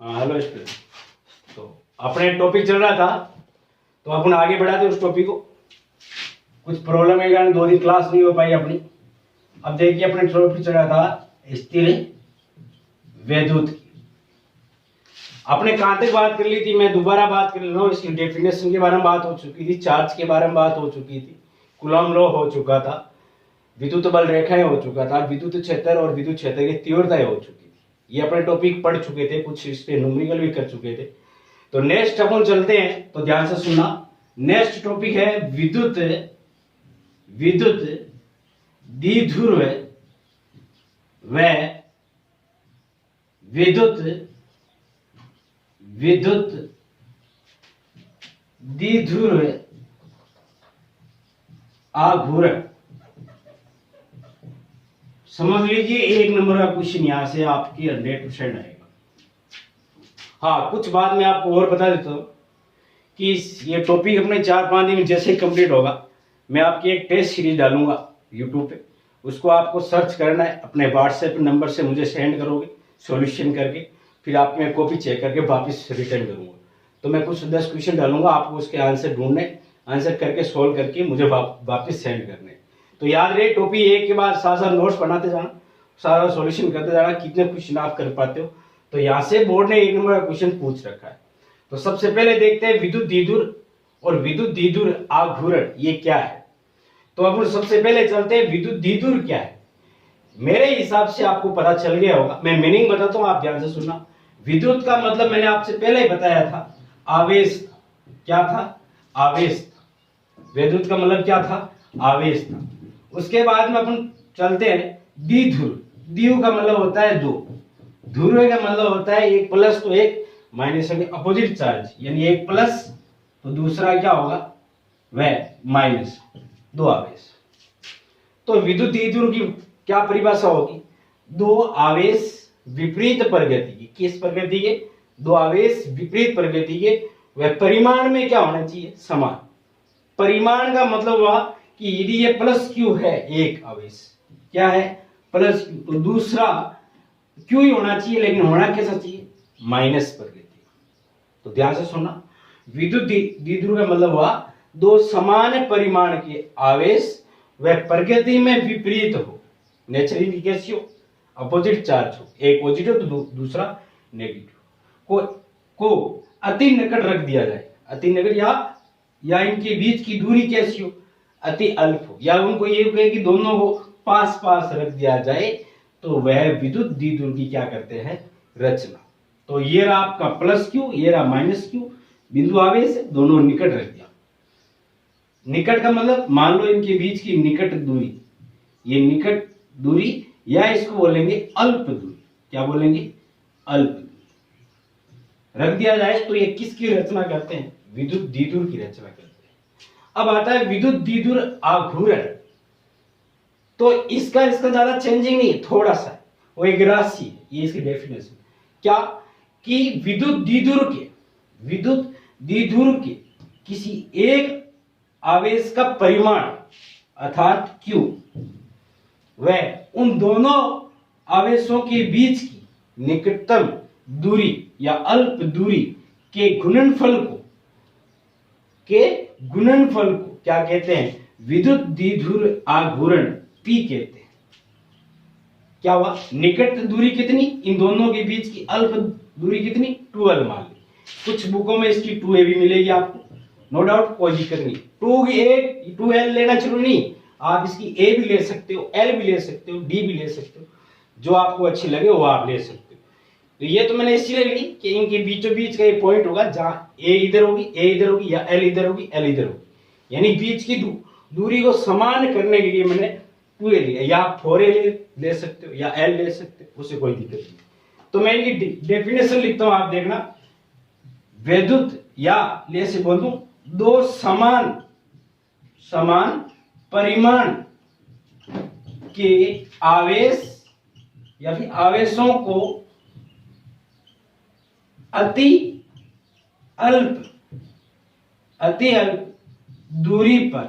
हाँ hello student. तो अपने टॉपिक चल रहा था तो अपन आगे बढ़ाते उस टॉपिक को। कुछ प्रॉब्लम के कारण 2 दिन क्लास नहीं हो पाई अपनी। अब देखिए अपने टॉपिक चल रहा था स्थिर वैद्युत की। आपने कहाँ तक बात कर ली थी, मैं दोबारा बात कर रहा हूँ। इसकी डेफिनेशन के बारे में बात हो चुकी थी, चार्ज के बारे में बात हो चुकी थी, कूलॉम लॉ हो चुका था, विद्युत बल रेखाएं हो चुका था, विद्युत क्षेत्र और विद्युत क्षेत्र की तीव्रताएं हो चुकी थी। ये अपने टॉपिक पढ़ चुके थे, कुछ इस पे न्यूमेरिकल भी कर चुके थे। तो नेक्स्ट अपन चलते हैं, तो ध्यान से सुनना। नेक्स्ट टॉपिक है विद्युत विद्युत द्विध्रुव व विद्युत विद्युत द्विध्रुव आघूर्ण। समझ लीजिए 1 नंबर का क्वेश्चन यहां से आपकी 100% आएगा। हाँ, कुछ बात मैं आपको और बता देता हूं कि ये टॉपिक अपने 4-5 दिन में जैसे ही कंप्लीट होगा, मैं आपकी एक टेस्ट सीरीज डालूंगा यूट्यूब पे। उसको आपको सर्च करना है, अपने व्हाट्सएप नंबर से मुझे सेंड करोगे सॉल्यूशन करके, फिर आपकी मैं कॉपी चेक करके वापस रिटर्न करूंगा। तो मैं कुछ 10 क्वेश्चन डालूंगा, आपको उसके आंसर ढूंढने, आंसर करके सोल्व करके मुझे वापस सेंड करने। तो याद रहे, टॉपिक एक के बाद साथ साथ नोट्स बनाते जाना, सारा सॉल्यूशन करते जाना, कितने क्वेश्चन आप कर पाते हो। तो यहाँ से बोर्ड ने 1 नंबर का क्वेश्चन पूछ रखा है। तो सबसे पहले देखते हैं विद्युत द्विध्रुव और विद्युत द्विध्रुव आघूर्ण ये क्या है। तो अब सबसे पहले चलते हैं विद्युत द्विध्रुव क्या है। मेरे हिसाब से आपको पता चल गया होगा, मैं मीनिंग बताता हूं, आप ध्यान से सुनना। विद्युत का मतलब मैंने आपसे पहले ही बताया था, आवेश। क्या था? आवेश था। विद्युत का मतलब क्या था? आवेश था। उसके बाद में अपन चलते हैं द्विध्रुव। द्विध्रुव का मतलब होता है 2, ध्रुव का मतलब होता है 1 प्लस तो 1 माइनस, यानी अपोजिट चार्ज, यानी 1 प्लस तो दूसरा क्या होगा? वह माइनस, 2 आवेश। तो विद्युत द्विध्रुव की क्या परिभाषा होगी? 2 आवेश विपरीत प्रगति की। किस प्रगति के? 2 आवेश विपरीत प्रगति के, वह परिमाण में क्या होना चाहिए? समान। परिमाण का मतलब हुआ कि यदि ये प्लस क्यू है, एक आवेश क्या है? प्लस क्यू, तो दूसरा क्यू ही होना चाहिए, लेकिन होना कैसा चाहिए? माइनस प्रगति। तो ध्यान से सुनना, विद्युत द्विध्रुव का मतलब हुआ 2 समान परिमाण के आवेश वह प्रगति में विपरीत हो, नेचुरली कैसी हो? अपोजिट चार्ज हो, एक पॉजिटिव तो दूसरा नेगेटिव को अति निकट रख दिया जाए। अति निकट या इनके बीच की दूरी कैसी हो? अति अल्प हो, या उनको ये कहे कि दोनों को पास पास रख दिया जाए, तो वह विद्युत द्विध्रुव की क्या करते हैं? रचना। तो ये रहा आपका प्लस क्यू, ये रहा माइनस क्यू, बिंदु आवेश दोनों निकट रख दिया। निकट का मतलब मान लो इनके बीच की निकट दूरी, ये निकट दूरी, या इसको बोलेंगे अल्प दूरी। क्या बोलेंगे? अल्प दूरी रख दिया जाए, तो ये किसकी रचना करते हैं? विद्युत द्विध्रुव की रचना करते हैं। अब आता है विद्युत द्विध्रुव आघूर्ण। तो इसका ज्यादा चेंजिंग नहीं, थोड़ा सा वो एक राशि है, ये इसकी डेफिनेशन। क्या? कि विद्युत द्विध्रुव के किसी एक आवेश का परिमाण अर्थात Q, वह उन दोनों आवेशों के बीच की निकटतम दूरी या अल्प दूरी के गुणनफल को क्या कहते हैं? विद्युत द्विध्रुव आघूर्ण P कहते हैं। क्या हुआ? निकट दूरी कितनी? इन दोनों के बीच की अल्प दूरी कितनी? 2l मान ली। कुछ बुकों में इसकी 2a भी मिलेगी आपको, नो डाउट, कोई दिक्कत नहीं। 2l लेना जरूरी नहीं, आप इसकी a भी ले सकते हो, l भी ले सकते हो, d भी ले सकते हो, जो आपको अच्छी लगे वो आप ले सकते हो। तो ये तो मैंने इसलिए ली कि इनके बीचों बीच का ये पॉइंट होगा जहां a इधर होगी, या l इधर होगी, l इधर होगी, यानी बीच की दूरी को समान करने के लिए मैंने 2a लिया, या 4a ले सकते हो, या l ले सकते हो, उससे कोई दिक्कत नहीं। तो मैं इनकी डेफिनेशन लिखता हूं, आप देखना। विद्युत, या ले से बोल दूं, 2 समान परिमाण के आवेश या फिर आवेशों को अति अल्प दूरी पर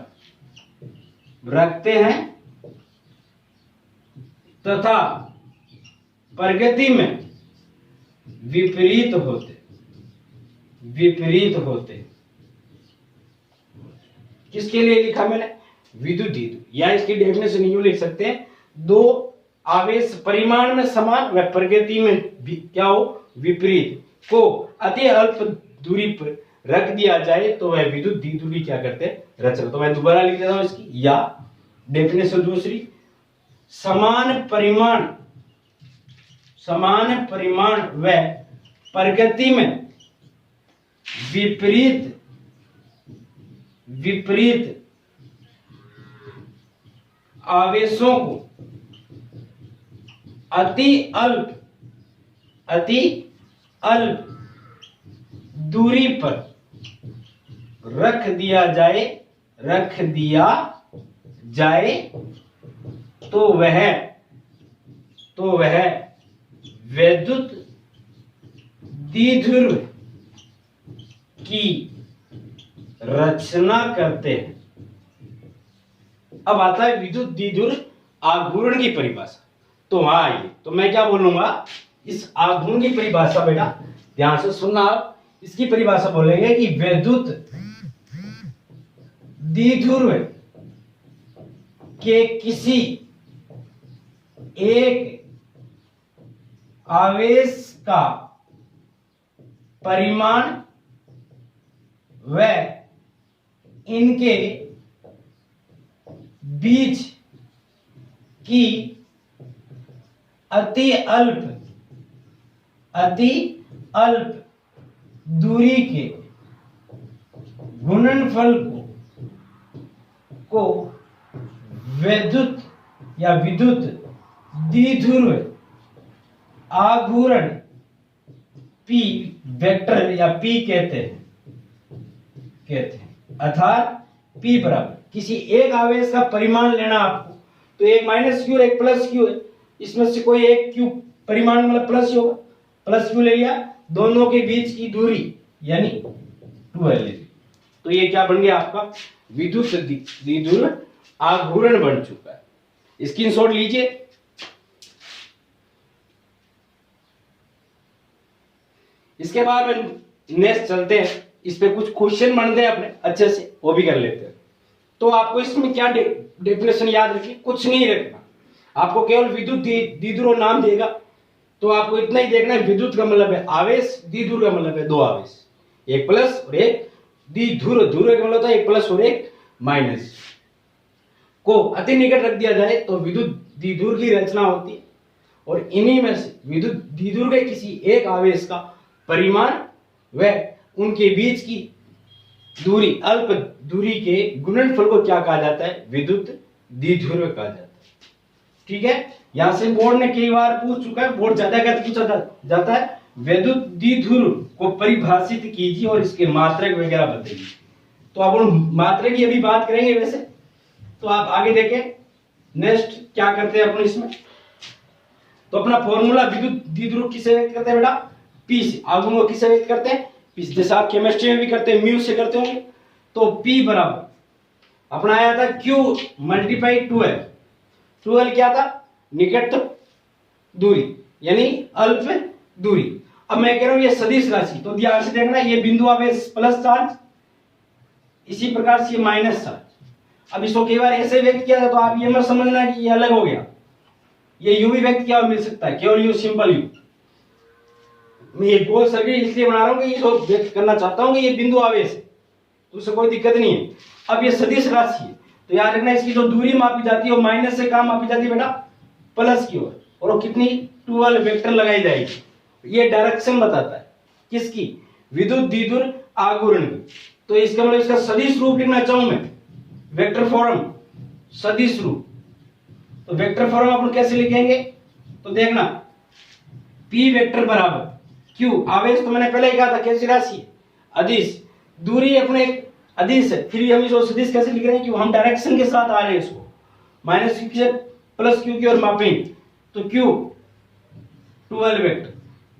रखते हैं तथा प्रगति में विपरीत होते, विपरीत होते। किसके लिए लिखा मैंने? विद्युत द्विध्रुव, या इसकी डेफिनेशन यूं लिख सकते हैं, दो आवेश परिमाण में समान व प्रकृति में क्या हो, विपरीत, को अति अल्प दूरी पर रख दिया जाए तो वह विद्युत द्विध्रुव की क्या करते हैं, रचना। तो मैं दोबारा लिख देता हूं इसकी, या डेफिनेशन दूसरी, समान परिमाण व प्रकृति में विपरीत आवेशों को अति अल्प दूरी पर रख दिया जाए तो वह विद्युत द्विध्रुव की रचना करते हैं। अब आता है विद्युत द्विध्रुव आघूर्ण की परिभाषा। तो वहां आइए, तो मैं क्या बोलूंगा, इस आघूर्ण की परिभाषा बेटा ध्यान से सुनना आप। इसकी परिभाषा बोलेंगे कि विद्युत द्विध्रुव के किसी एक आवेश का परिमाण व इनके बीच की अति अल्प दूरी के गुणनफल को विद्युत द्विध्रुव आघूर्ण P वेक्टर या P कहते हैं। अर्थात P बराबर किसी एक आवेश का परिमाण लेना आपको, तो एक माइनस क्यू एक प्लस क्यू है, इसमें से कोई एक क्यू परिमाण मतलब प्लस होगा, प्लस क्यू ले लिया, दोनों के बीच की दूरी यानी 2L। तो ये क्या बन गया आपका, विद्युत द्विध्रुव आघूर्ण बन चुका है। स्क्रीनशॉट लीजिए। इसके बाद में नेक्स्ट चलते हैं, इस पे कुछ क्वेश्चन बनते हैं अपने अच्छे से, वो भी कर लेते हैं। तो आपको इसमें क्या डेफिनेशन याद रखिए, कुछ नहीं रखना, आपको केवल विद्युत द्विध्रुव नाम देगा, तो आपको इतना ही देखना है, विद्युत का मतलब है आवेश, द्विध्रुव का मतलब है दो आवेश, एक प्लस और एक द्विध्रुव, ध्रुव का मतलब है एक प्लस और एक माइनस, को अति निकट रख दिया जाए तो विद्युत द्विध्रुव की रचना होती है। और इन्हीं में से विद्युत द्विध्रुव के किसी एक आवेश का परिमाण व उनके बीच की दूरी, अल्प दूरी के गुणनफल को क्या कहा जाता है, विद्युत द्विध्रुव कहा जाता है। ठीक है, यहां से बोर्ड ने कई बार पूछ चुका है, बोर्ड ज्यादा क्या पूछा जाता है, विद्युत द्विध्रुव को परिभाषित कीजिए और इसके मात्रक वगैरह बताइए। तो अब हम मात्रक की अभी बात करेंगे वैसे, तो आप आगे देखें नेक्स्ट क्या करते हैं अपन इसमें। तो अपना फॉर्मूला विद्युत द्विध्रुव किसे व्यक्त करते हैं बेटा, P से। आघूर्ण को किसे व्यक्त करते हैं, P से। जैसे आप केमिस्ट्री में भी करते हैं, म्यू से करते होंगे, तो P बराबर अपना आया था Q मल्टीप्लाई 2L। 2L क्या था, निकट दूरी यानी अल्प दूरी। अब मैं कह रहा हूं ये सदिश राशि, तो ध्यान से देखना, ये बिंदु आवेश प्लस चार्ज, इसी प्रकार से माइनस चार्ज। अब इसको कई बार ऐसे व्यक्त किया जाए तो आप ये मत समझना कि ये अलग हो गया, ये यूं भी व्यक्त किया मिल सकता है, केवल यू, सिंपल यू। मैं ये गोल सर्किट इसलिए बना रहा हूं कि ये व्यक्त करना चाहता हूं कि ये बिंदु आवेश है, तो उससे कोई दिक्कत नहीं है। अब ये सदिश राशि है, तो याद रखना इसकी जो दूरी मापी जाती है वो माइनस से कहां मापी जाती है बेटा, प्लस की ओर, और वो कितनी 2L वेक्टर लगाई जाएगी। ये डायरेक्शन बताता है किसकी, विद्युत द्विध्रुव आघूर्ण की। तो इसका मतलब इसका सदिश रूप लिखना चाहूं मैं, वेक्टर फॉर्म सदिश रूप। तो वेक्टर फॉर्म अपन कैसे लिखेंगे, तो देखना P वेक्टर बराबर Q, आवेश तो मैंने पहले ही कहा था कैसी राशि है, अदिश, दूरी अपने अदिश है, फिर भी हम इसको सदिश कैसे लिख रहे हैं, क्यों हम डायरेक्शन के साथ आ रहे हैं, इसको माइनस Q से प्लस Q की ओर मापेंगे, तो Q 2L वेक्टर।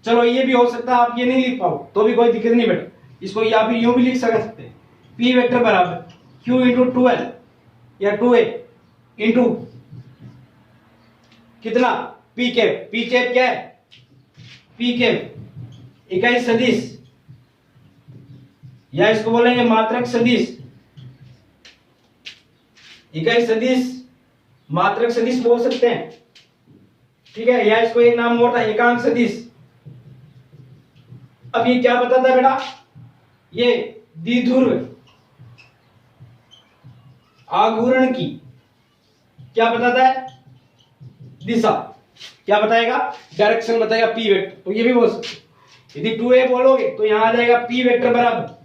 चलो ये भी हो सकता है आप ये नहीं लिख पाओ तो भी कोई दिक्कत नहीं बेटा, इसको या फिर यूं भी लिख सकते हैं, P वेक्टर बराबर Q इंटू 2L या 2A इंटू कितना P कैप। P कैप क्या है, P कैप इकाई सदिश, या इसको बोलेंगे मात्रक सदिश, इकाई सदिश, मात्रक सदिश बोल सकते हैं, ठीक है। या इसको एक नाम और था एकांक सदिश। अब ये क्या बताता है बेटा, ये द्विध्रुव आघूर्ण की क्या बताता है, दिशा, क्या बताएगा, डायरेक्शन बताएगा, पी वेक्टर। तो ये भी बोल सकते, यदि 2a बोलोगे तो यहां आ जाएगा पी वेक्टर बराबर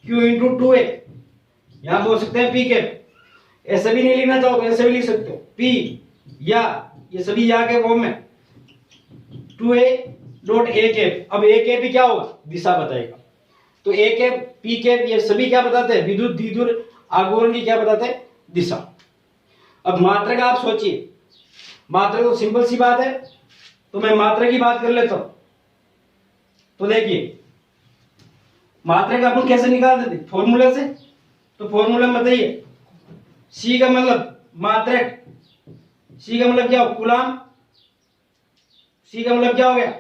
q इंटू 2a, यहां बोल सकते हैं पी कैप। ऐसे भी नहीं लिखना चाहो तो ऐसे भी लिख सकते हो, पी या ये सभी या के फॉर्म में 2a डॉट a कैप। अब a कैप भी क्या होगा, दिशा बताएगा। तो a कैप p कैप ये सभी क्या बताते हैं, विद्युत द्विध्रुव आघूर्ण की क्या बताते हैं, दिशा। अब मात्रक आप सोचिए, मात्रक तो सिंपल सी बात है, तो मैं मात्रक की बात कर लेता हूं। तो देखिए मात्रक अपन कैसे निकालते थे, फॉर्मूले से। तो फॉर्मूला में बताइए, सी का मतलब मात्रक, सी का मतलब क्या हो, कूलाम, सी का मतलब क्या हो गया,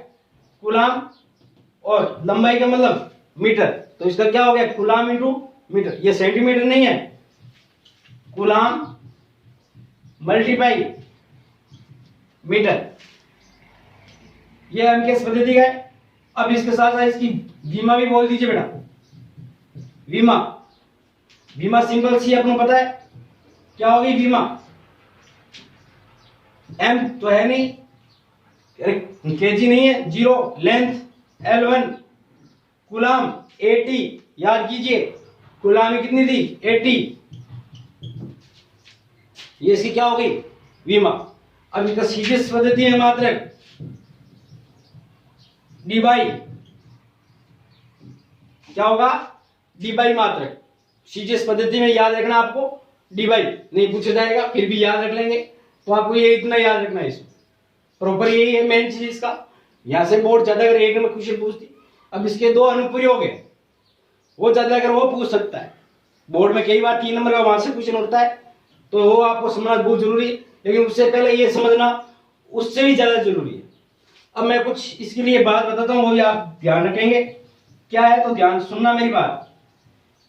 कूलाम, और लंबाई का मतलब मीटर। तो इसका क्या हो गया, कूलाम इंटू मीटर। ये सेंटीमीटर नहीं है, कूलाम मल्टीप्लाई मीटर, ये अंकेश पद्धति का है। अब इसके साथ साथ इसकी विमा भी बोल दीजिए बेटा, विमा, विमा सिंपल सी अपने पता है क्या होगी विमा, एम तो है नहीं, केजी नहीं है, जीरो, लेंथ L1, कूलाम 80, याद कीजिए कूलाम कितनी थी 80, ये इसकी क्या होगी विमा। अब इसका सीधे पद्धति है मात्रक, डी बाई, क्या होगा, डी बाई मात्रक। सीधे पद्धति में याद रखना आपको, डी बाई, नहीं पूछा जाएगा फिर भी याद रख लेंगे। तो आपको ये इतना याद रखना है, इसमें प्रॉपर यही है मेन चीज इसका। यहां से बोर्ड ज्यादा अगर एक नंबर क्वेश्चन पूछती, अब इसके दो अनुप्रयोग है, वो ज्यादा अगर वो पूछ सकता है बोर्ड में, कई बार 3 नंबर का वहां से क्वेश्चन उठता है, तो वो आपको समझना बहुत जरूरी है। लेकिन उससे पहले ये समझना उससे भी ज्यादा जरूरी है। अब मैं कुछ इसके लिए बात बताता हूँ, वो भी आप ध्यान रखेंगे क्या है, तो ध्यान सुनना मेरी बात।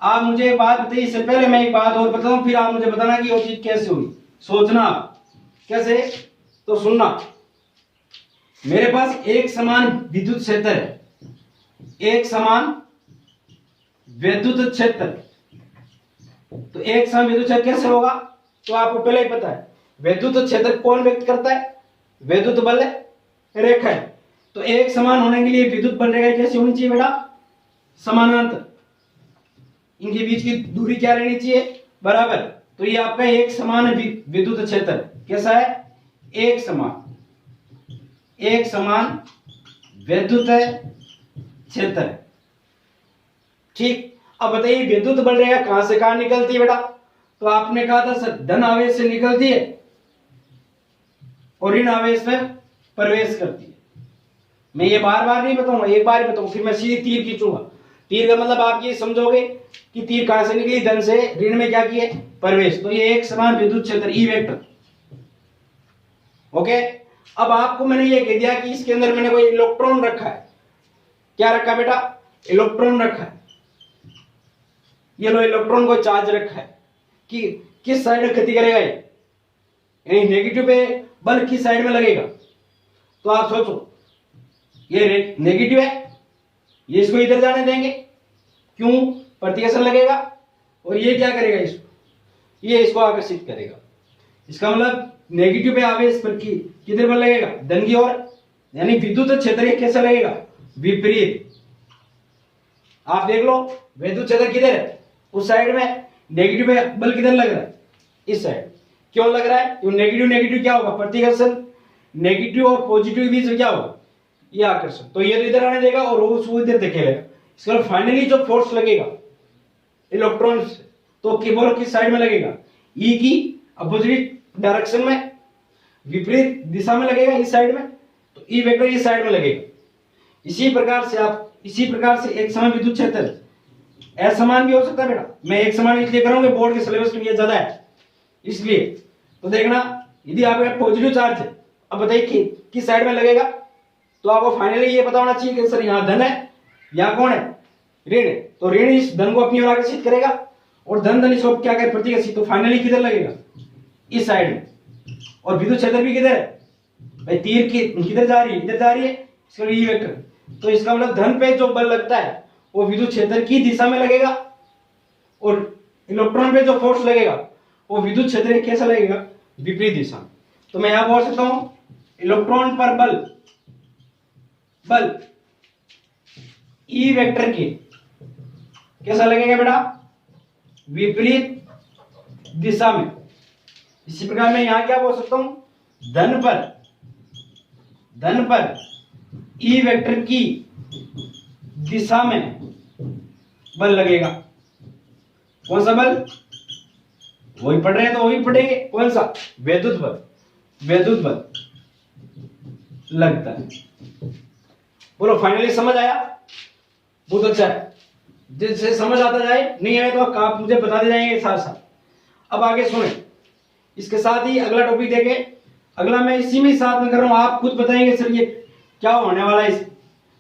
आप मुझे एक बात बताइए, इससे पहले मैं एक बात और बताता हूँ, फिर आप मुझे बताना कि वो चीज कैसे हुई, सोचना कैसे, तो सुनना। मेरे पास एक समान विद्युत क्षेत्र है, एक समान विद्युत क्षेत्र, तो एक समान विद्युत क्षेत्र कैसे होगा, तो आपको पहले ही पता है विद्युत क्षेत्र कौन व्यक्त करता है, विद्युत बल रेखा है। तो एक समान होने के लिए विद्युत बल रेखा कैसी होनी चाहिए बेटा, समानांतर, इनके बीच की दूरी क्या रहनी चाहिए, बराबर। तो ये आपका एक समान विद्युत क्षेत्र कैसा है, एक समान विद्युत क्षेत्र, ठीक। अब बताइए विद्युत बल रेखा कहां से कहां निकलती है बेटा, तो आपने कहा था सर धन आवेश से निकलती है और ऋण आवेश में प्रवेश करती है। मैं ये बार बार नहीं बताऊंगा, एक बार ही बताऊंगा, फिर मैं सीधे तीर खींचूंगा। तीर का मतलब आप ये समझोगे कि तीर कहां से निकली, धन से, ऋण में क्या किए, प्रवेश। तो ये एक समान विद्युत क्षेत्र ई वेक्टर, ओके। अब आपको मैंने ये कह दिया कि इसके अंदर मैंने कोई इलेक्ट्रॉन रखा है, क्या रखा बेटा, इलेक्ट्रॉन रखा है, ये लो इलेक्ट्रॉन को चार्ज रखा है कि किस साइड में गति करेगा, ये नेगेटिव पे बल किस साइड में लगेगा। तो आप सोचो ये नेगेटिव है, ये इसको इधर जाने देंगे, क्यों, प्रतिकर्षण लगेगा, और ये क्या करेगा, इसको, ये इसको आकर्षित करेगा। इसका मतलब नेगेटिव पे आवेश पर किधर बल लगेगा, धन की ओर, यानी विद्युत क्षेत्र कैसा लगेगा, विपरीत। आप देख लो विद्युत क्षेत्र किधर है, उस साइड में, नेगेटिव पे बल किधर लग रहा है, इस साइड। क्यों लग रहा है, क्यों, नेगेटिव नेगेटिव क्या होगा, प्रतिकर्षण, नेगेटिव और पॉजिटिव के बीच में क्या होगा, ये आकर्षण। तो ये इधर आने देगा और वो इधर देखेगा। इसका मतलब फाइनली जो फोर्स लगेगा इलेक्ट्रॉन से, तो केवल किस साइड में लगेगा, ई की अपोजिट डायरेक्शन में, विपरीत दिशा में लगेगा, इस साइड में। तो ई वेक्टर इस साइड में लगेगा। इसी प्रकार से एक समान विद्युत क्षेत्र असमान भी हो सकता है बेटा। मैं एक समान इसलिए करूंगा, बोर्ड के सिलेबस में ये ज्यादा है इसलिए। तो देखना, यदि आपका पॉजिटिव चार्ज है, अब बताइए किस साइड में लगेगा, तो आपको फाइनली ये पता होना चाहिए कि सर यहाँ धन है यहाँ कौन है, ऋण, तो ऋण इस धन को अपनी ओर आकर्षित करेगा और धन धन इसको क्या करे, प्रतिकर्षित, तो फाइनली किधर लगेगा, इस साइड में। और विद्युत क्षेत्र भी किधर है भाई, तीर की किधर जा रही है, इधर जा रही है, इसका ई वेक्टर, तो इसका मतलब धन पे जो बल लगता है वो विद्युत क्षेत्र की दिशा में लगेगा और इलेक्ट्रॉन पे जो फोर्स लगेगा वो विद्युत क्षेत्र कैसा लगेगा, विपरीत दिशा में। तो मैं यहां बोल सकता हूं इलेक्ट्रॉन पर बल ई वेक्टर की कैसा लगेगा बेटा, विपरीत दिशा में। इसी प्रकार मैं यहां क्या बोल सकता हूं, धन पर ई वेक्टर की दिशा में बल लगेगा। कौन सा बल, वही पढ़ रहे हैं तो वही पढ़ेंगे, कौन सा, वैद्युत बल लगता है। बोलो फाइनली समझ आया, बहुत अच्छा है, जिससे समझ आता जाए, नहीं आए तो आप मुझे बताते जाएंगे साथ साथ। अब आगे सुने, इसके साथ ही अगला टॉपिक देखें। अगला मैं इसी में साथ में कर रहा हूं, आप खुद बताएंगे सर ये क्या होने वाला है,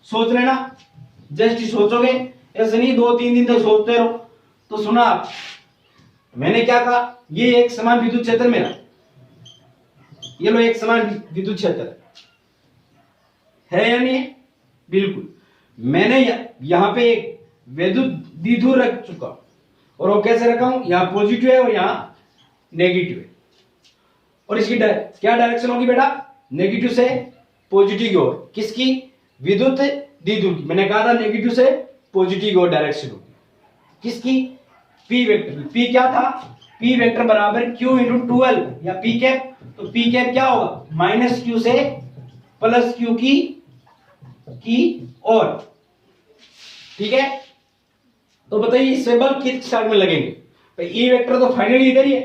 सोच लेना, जस्ट सोचोगे, ऐसे नहीं 2-3 दिन तक सोचते रहो। तो सुना आप, मैंने क्या कहा, ये एक समान विद्युत क्षेत्र मेरा, ये लो एक समान विद्युत क्षेत्र है या नहीं है, बिल्कुल। मैंने यहां पे एक वैद्युत द्विध्रुव रख चुका और वो कैसे रखा हूं, यहां पॉजिटिव है और यहां नेगेटिव है, और इसकी क्या डायरेक्शन होगी बेटा, नेगेटिव से पॉजिटिव की ओर, किसकी, विद्युत द्विध्रुव की। मैंने कहा था नेगेटिव से पॉजिटिव की ओर डायरेक्शन होगी, किसकी, पी वेक्टर। पी क्या था, पी वेक्टर बराबर q इंटू 12 या पी कैप, तो पी कैप क्या होगा, माइनस क्यू से प्लस क्यू की ओर, ठीक है। तो बताइए इससे बल किस साइड में लगेंगे, तो ई वेक्टर तो फाइनली इधर ही है,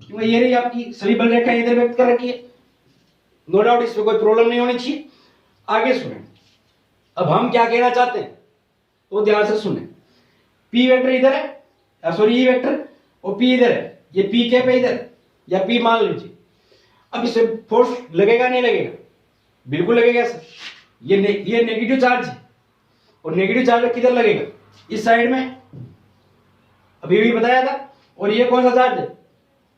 क्योंकि ये रही आपकी सभी बल रेखा इधर व्यक्त कर रखी है, नो डाउट इसमें कोई प्रॉब्लम नहीं होनी चाहिए। आगे सुने, अब हम क्या कहना चाहते हैं तो ध्यान से सुने। पी वेक्टर इधर है, सॉरी ई वेक्टर, और पी इधर है, ये पी कैप है इधर, या पी मान लीजिए। अब इससे फोर्स लगेगा नहीं लगेगा, बिल्कुल लगेगा सर। ये नेगेटिव चार्ज है और नेगेटिव चार्ज किधर लगेगा, इस साइड में, अभी भी बताया था। और ये कौन सा चार्ज है,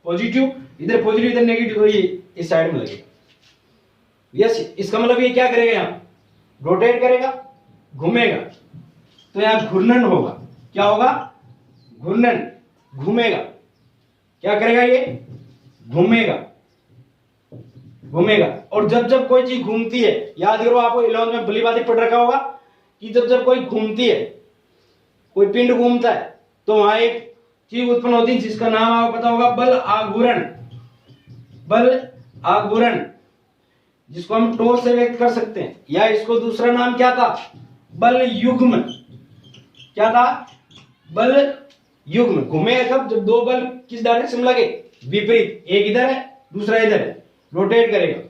पॉजिटिव, इधर पॉजिटिव इधर नेगेटिव, तो ये इस साइड में लगेगा। यस, इसका मतलब ये क्या करेगा, यहां रोटेट करेगा, घूमेगा, तो यहां घूर्णन होगा। क्या होगा, घूर्णन, घूमेगा। क्या करेगा, ये घूमेगा। और जब कोई चीज घूमती है, याद करो आपको 11th में भली बात पढ़ रखा होगा कि जब कोई घूमती है, कोई पिंड घूमता है, तो वहां एक चीज उत्पन्न होती है जिसका नाम आपको पता होगा, बल आघूर्ण, जिसको हम टॉर्क से व्यक्त कर सकते हैं, या इसको दूसरा नाम क्या था, बल युग्म। क्या था, बल युग्म। घूमेगा कब, जब दो बल किस डायरेक्शन में लगे, विपरीत, एक इधर है दूसरा इधर है, रोटेट करेगा।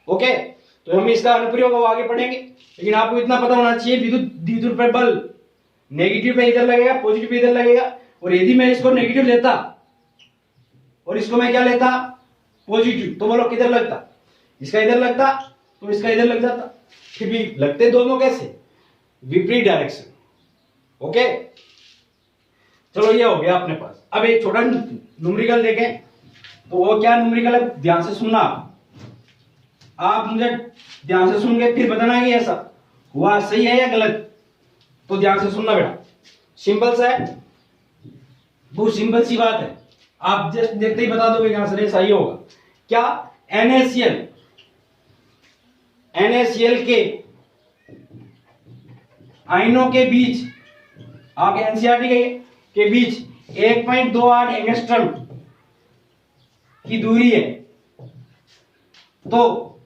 ओके, तो हम इसका अनुप्रयोग आगे पढ़ेंगे, लेकिन आपको इतना पता होना चाहिए विद्युत द्विध्रुव पर बल नेगेटिव पे इधर लगेगा, पॉजिटिव पे इधर लगेगा। और यदि मैं इसको नेगेटिव लेता और इसको मैं क्या लेता, पॉजिटिव, तो बोलो किधर लगता, इसका इधर लगता तो इसका इधर लग जाता, फिर भी लगते दोनों कैसे, विपरीत डायरेक्शन। ओके, चलो ये हो गया अपने पास। अब एक छोटा न्यूमेरिकल देखें, तो वो क्या न्यूमेरिकल है, ध्यान से सुनना। आप मुझे ध्यान से सुन के फिर बताना कि ऐसा हुआ सही है या गलत, तो ध्यान से सुनना बेटा। सिंपल सा है, बहुत सिंपल सी बात है, आप जस्ट देखते ही बता दोगे आंसर ये सही होगा। क्या, NaCl के आयनों के बीच, आप एनसीईआरटी के बीच 1.28 एंगस्ट्रॉम की दूरी है, तो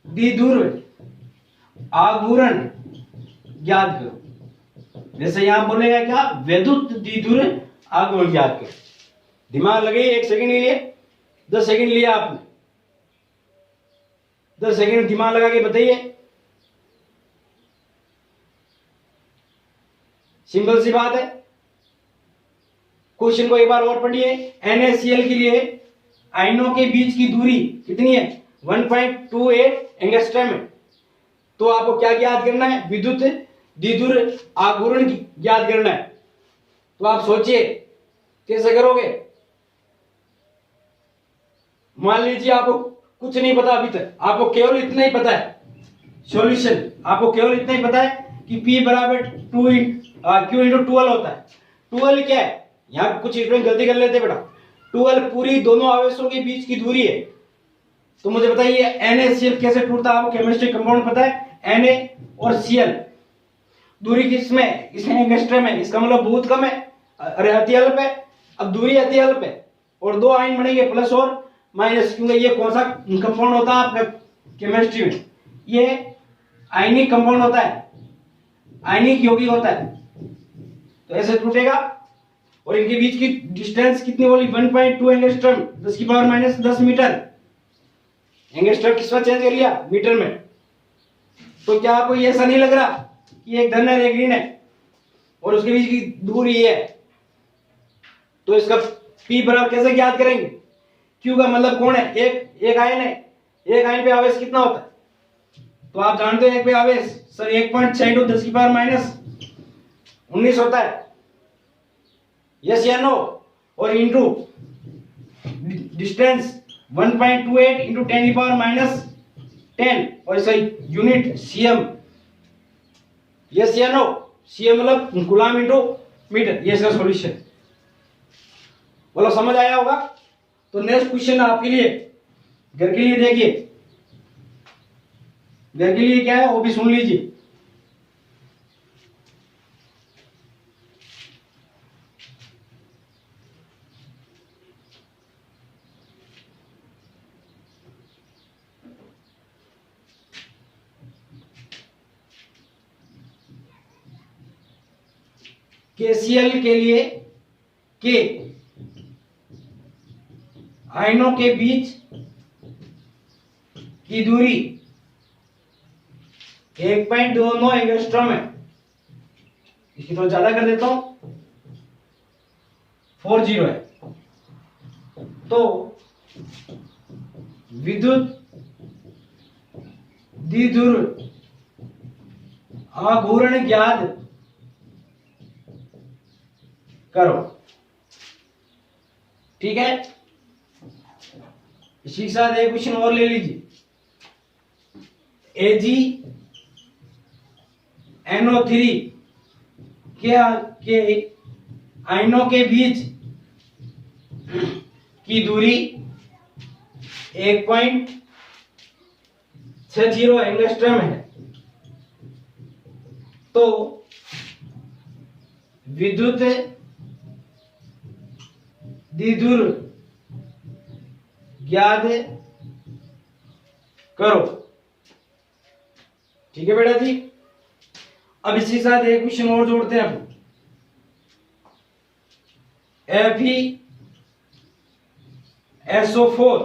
द्विध्रुव आघूर्ण ज्ञात करो। जैसे यहां बोलेगा क्या, वैद्युत द्विध्रुव आघूर्ण ज्ञात करो। दिमाग लगे 1 सेकंड के लिए, 10 सेकंड लिया आपने, 10 सेकंड दिमाग लगा के बताइए। सिंपल सी बात है, क्वेश्चन को एक बार और पढ़िए। NaCl के लिए आयनों के बीच की दूरी कितनी है, 1.28 एंगस्ट्रॉम है। तो आपको क्या ज्ञात करना है? विद्युत द्विध्रुव आघूर्ण ज्ञात करना है। तो आप सोचिए कैसे करोगे। मान लीजिए आपको कुछ नहीं पता अभी तक, आपको केवल इतना ही पता है सॉल्यूशन, आपको केवल इतना ही पता है कि P बराबर Q इंटू 12 होता है। 12 क्या है? यहाँ कुछ इसमें गलती कर लेते बेटा। 12 पूरी दोनों आवेशों के बीच की दूरी है। तो मुझे बताइए NaCl कैसे टूटता है? आपको केमिस्ट्री कंपाउंड पता है, Na और Cl दूरी किसमें? इसमें एंगस्ट्रम है, इसका मतलब बहुत कम है। अरे अति अल्प है। अब दूरी अति अल्प है और दो आयन बनेंगे प्लस और माइनस, क्योंकि ये कौन सा कंपाउंड होता है आपके केमिस्ट्री में? ये आयनिक कंपाउंड होता है, आयनिक यौगिक होता है। तो ऐसे टूटेगा और इनके बीच की डिस्टेंस कितनी बोली? 1.2 एंगस्ट्रम, 10 की पावर माइनस 10 मीटर। एंगस्ट्रम किसमें चेंज कर लिया? मीटर में। तो क्या आपको ये ऐसा नहीं लग रहा कि एक धन है एक ऋण है और उसके बीच की दूरी है? तो इसका P बराबर कैसे ज्ञात करेंगे? Q का मतलब कौन है? एक आयन है। एक आयन पे आवेश कितना होता है? तो आप जानते हो एक पे आवेश सर 1.6 इंटू 10 की पावर माइनस 19 होता है। यस या नो? और इंटू डिस्टेंस 1.28 इंटू 10 की पावर माइनस 10 और इसका यूनिट सीएम। यस या नो? सीएम मतलब कूलम इंटू मीटर। ये इसका सॉल्यूशन। बोलो समझ आया होगा? तो नेक्स्ट क्वेश्चन आपके लिए घर के लिए देखिए, घर के लिए क्या है वो भी सुन लीजिए। KCl के लिए के आयनों के बीच की दूरी 1.29 एंगस्ट्रॉम है। इसकी तो ज्यादा कर देता हूं, 40 है। तो विद्युत द्विध्रुव आघूर्ण ज्ञात करो। ठीक है, इसी के साथ एक क्वेश्चन और ले लीजिए। AgNO3 के आयनों के बीच की दूरी 1.60 एंगस्ट्रॉम है। तो विद्युत द्विध्रुव ज्ञात करो। ठीक है बेटा जी। अब इसी के साथ एक क्वेश्चन और जोड़ते हैं अपन। FeSO4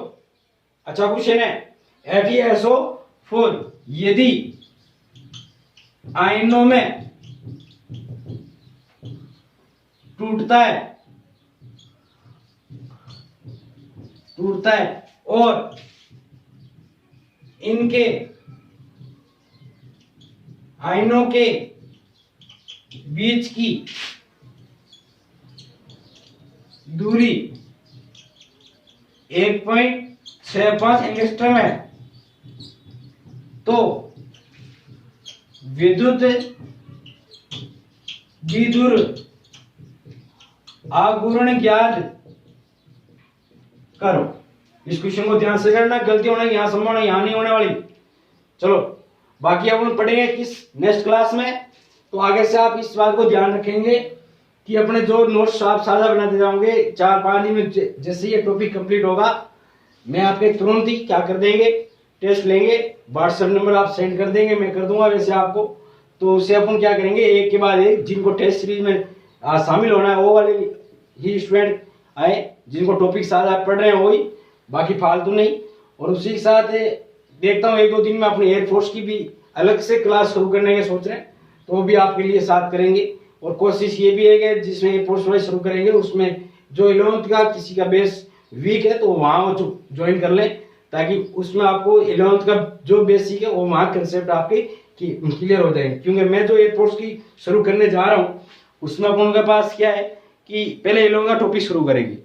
अच्छा क्वेश्चन है। FeSO4 यदि आयनों में टूटता है और इनके आयनों के बीच की दूरी 1.65 एंगस्ट्रॉम है, तो विद्युत द्विध्रुव आघूर्ण ज्ञात करो। इस क्वेश्चन को ध्यान से करना, गलती होने की यहां संभावना यहां नहीं होने वाली। चलो बाकी अपन पढ़ेंगे किस नेक्स्ट क्लास में। तो आगे से आप इस बात को ध्यान रखेंगे कि अपने जो नोट्स आप साझा बनाते जाओगे 4-5 दिन में, जैसे ये टॉपिक कंप्लीट होगा मैं आपके तुरंत ही क्या कर देंगे, टेस्ट लेंगे, व्हाट्सएप नंबर आप सेंड कर देंगे, मैं कर दूंगा वैसे आपको। तो उससे अपन क्या करेंगे, एक के बाद एक जिनको टेस्ट सीरीज में शामिल होना है वो वाले ही स्टूडेंट आए, जिनको टॉपिक साझा पढ़ रहे हैं वही, बाकी फालतू नहीं। और उसी के साथ देखता हूँ 1-2 दिन में अपने एयरफोर्स की भी अलग से क्लास शुरू करने के सोच रहे हैं, तो वो भी आपके लिए साथ करेंगे। और कोशिश ये भी है कि जिसमें एयरफोर्स वाइज शुरू करेंगे उसमें जो 11th का किसी का बेस वीक है तो वहाँ वो ज्वाइन कर ले, ताकि उसमें आपको 11th का जो बेसिक है वो वहाँ कंसेप्ट आपके क्लियर हो जाएंगे। क्योंकि मैं जो ये कोर्स की शुरू करने जा रहा हूँ उसमें अपन के पास क्या है कि पहले 11th का टॉपिक शुरू करेंगे।